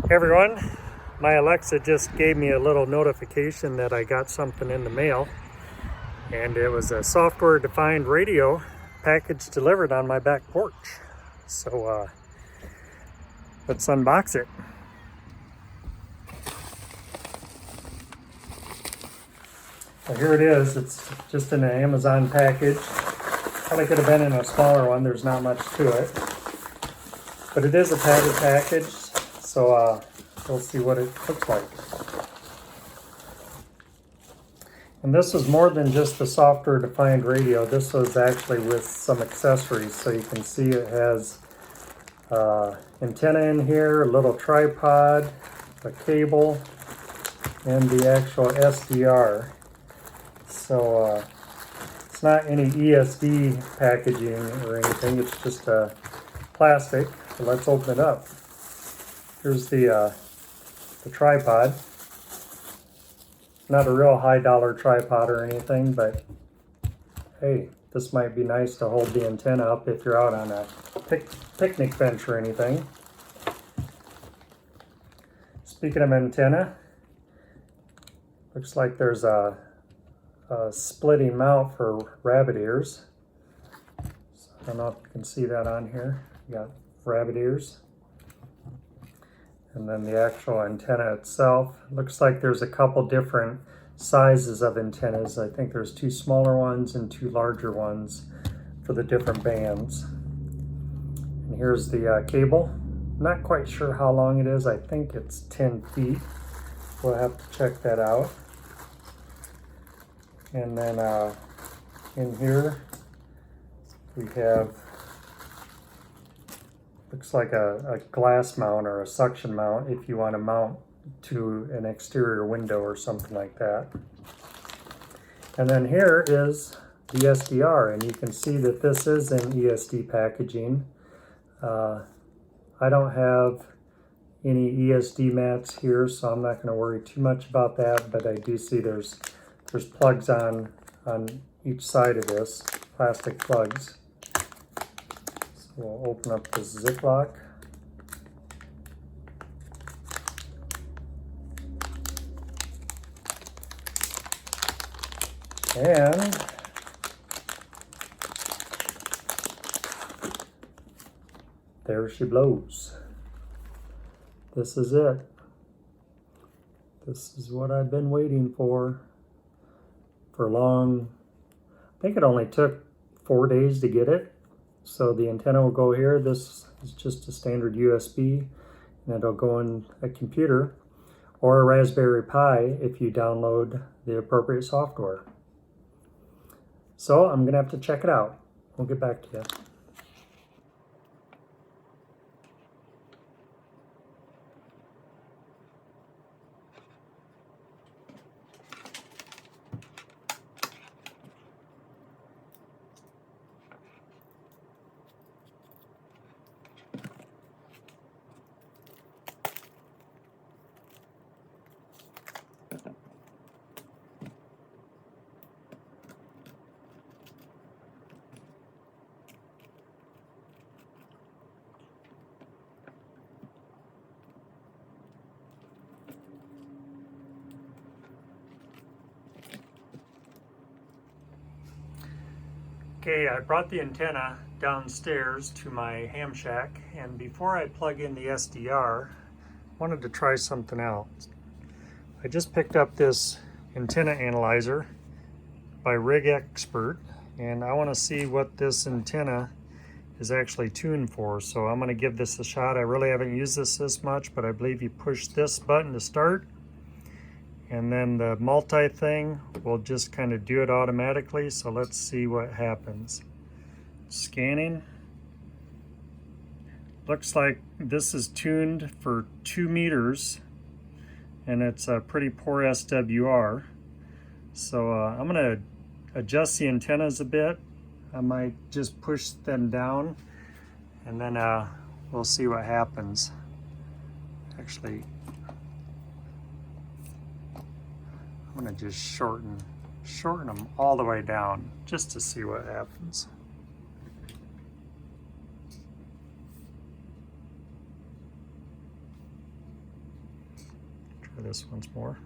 Hey everyone, my Alexa just gave me a little notification that I got something in the mail, and it was a software-defined radio package delivered on my back porch. So let's unbox it. So here it is. It's just in an Amazon package. Probably could have been in a smaller one. There's not much to it, but it is a padded package. So we'll see what it looks like. And this is more than just the software-defined radio. This was actually with some accessories. So you can see it has antenna in here, a little tripod, a cable, and the actual SDR. So it's not any ESD packaging or anything. It's just plastic. So let's open it up. Here's the tripod. Not a real high dollar tripod or anything, but hey, this might be nice to hold the antenna up if you're out on a picnic bench or anything. Speaking of antenna, looks like there's a splitting mount for rabbit ears. So I don't know if you can see that on here. You got rabbit ears. And then the actual antenna itself. Looks like there's a couple different sizes of antennas. I think there's 2 smaller ones and 2 larger ones for the different bands. And here's the cable. Not quite sure how long it is. I think it's 10 feet. We'll have to check that out. And then in here we have, looks like a glass mount or a suction mount if you want to mount to an exterior window or something like that. And then here is the SDR, and you can see that this is in ESD packaging. I don't have any ESD mats here, so I'm not going to worry too much about that, but I do see there's plugs on each side of this, plastic plugs. So we'll open up the Ziploc. And there she blows. This is it. This is what I've been waiting for long. I think it only took 4 days to get it. So the antenna will go here. This is just a standard USB, and it'll go in a computer or a Raspberry Pi if you download the appropriate software. So I'm gonna have to check it out. We'll get back to you. Okay, I brought the antenna downstairs to my ham shack, and before I plug in the SDR, I wanted to try something out. I just picked up this antenna analyzer by RigExpert, and I want to see what this antenna is actually tuned for. So I'm going to give this a shot. I really haven't used this much, but I believe you push this button to start, and then the multi thing will just kind of do it automatically. So let's see what happens. Scanning. Looks like this is tuned for 2 meters, and it's a pretty poor SWR. So I'm going to adjust the antennas a bit. I might just push them down, and then we'll see what happens. Actually, I'm going to just shorten them all the way down just to see what happens. Try this once more.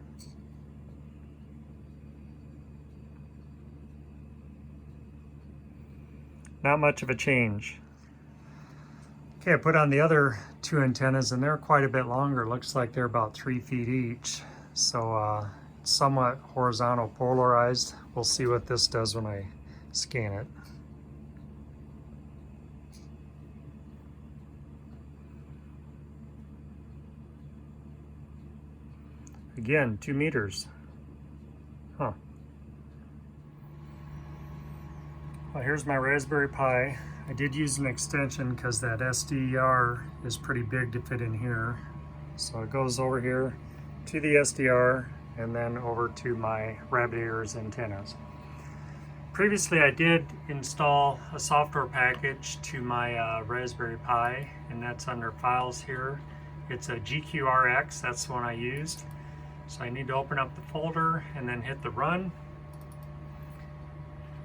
Not much of a change. Okay, I put on the other two antennas and they're quite a bit longer. Looks like they're about 3 feet each. So it's somewhat horizontal polarized. We'll see what this does when I scan it. Again, 2 meters. Huh. Well, here's my Raspberry Pi. I did use an extension because that SDR is pretty big to fit in here. So it goes over here to the SDR and then over to my rabbit ears antennas. Previously I did install a software package to my Raspberry Pi, and that's under files here. It's a Gqrx, that's the one I used. So I need to open up the folder and then hit the run.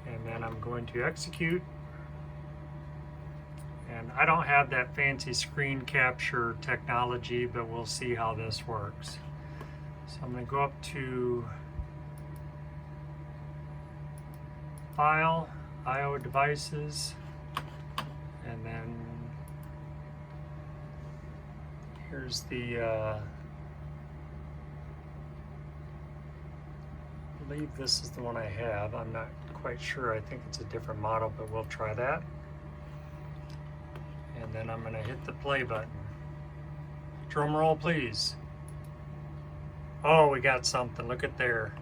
And then I'm going to execute. And I don't have that fancy screen capture technology, but we'll see how this works. So I'm going to go up to File, IO Devices, and then here's the I believe this is the one I have. I'm not quite sure. I think it's a different model, but we'll try that. And then I'm going to hit the play button. Drum roll, please. Oh, we got something. Look at there.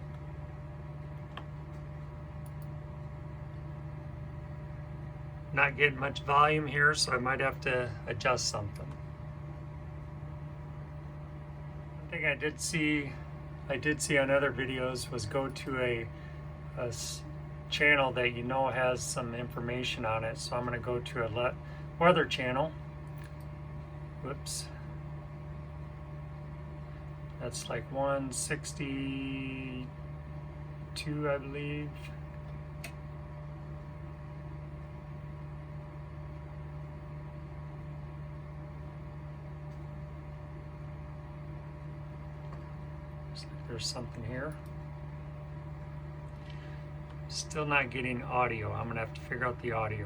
Not getting much volume here, so I might have to adjust something. One thing I did see on other videos was go to a channel that you know has some information on it. So I'm going to go to a weather channel. Whoops. That's like 162, I believe. Looks like there's something here. Still not getting audio. I'm gonna have to figure out the audio.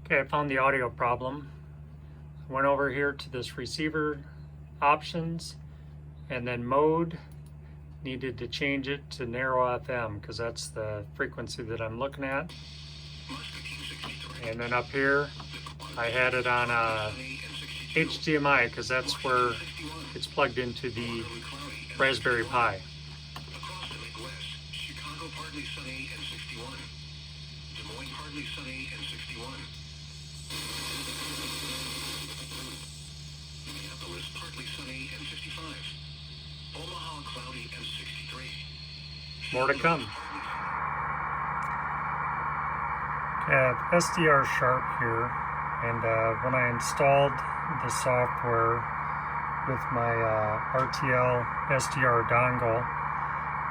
Okay, I found the audio problem. I went over here to this receiver options, and then mode, needed to change it to narrow FM because that's the frequency that I'm looking at. And then up here I had it on HDMI because that's where it's plugged into the Raspberry Pi. Partly sunny and 61. Des Moines partly sunny and 61. Minneapolis partly sunny and 55. Omaha cloudy and 63. More to come. Okay, I have SDR Sharp here, and when I installed the software with my RTL-SDR dongle,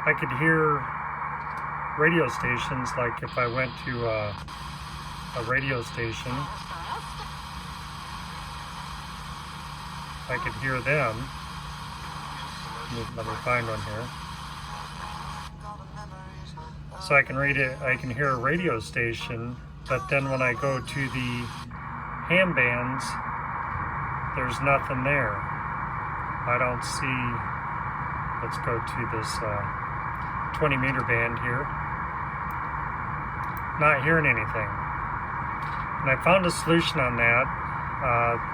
I could hear radio stations. Like if I went to a radio station, I could hear them. Let me find one here. So I can read it. I can hear a radio station, but then when I go to the ham bands, there's nothing there. I don't see. Let's go to this 20 meter band here. Not hearing anything. And I found a solution on that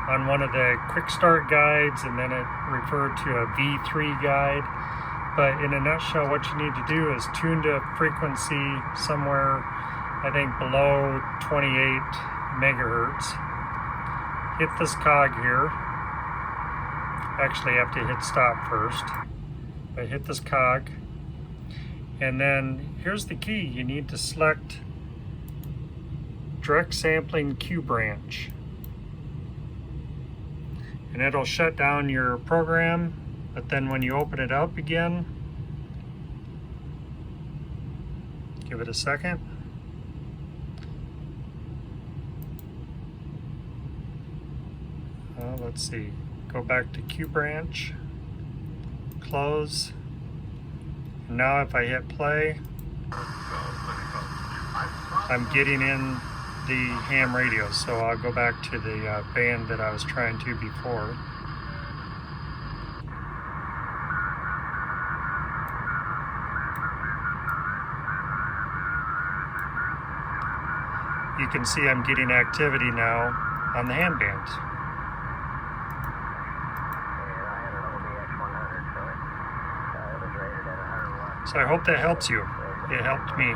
on one of the quick start guides, and then it referred to a V3 guide. But in a nutshell, what you need to do is tune to a frequency somewhere, I think below 28 megahertz. Hit this cog here. Actually, I have to hit stop first. But hit this cog. And then here's the key. You need to select direct sampling Q branch. And it'll shut down your program, but then when you open it up again, give it a second. Let's see, go back to Q branch. close. Now if I hit play, I'm getting in the ham radio, so I'll go back to the band that I was trying to before. You can see I'm getting activity now on the ham band. So I hope that helps you. It helped me.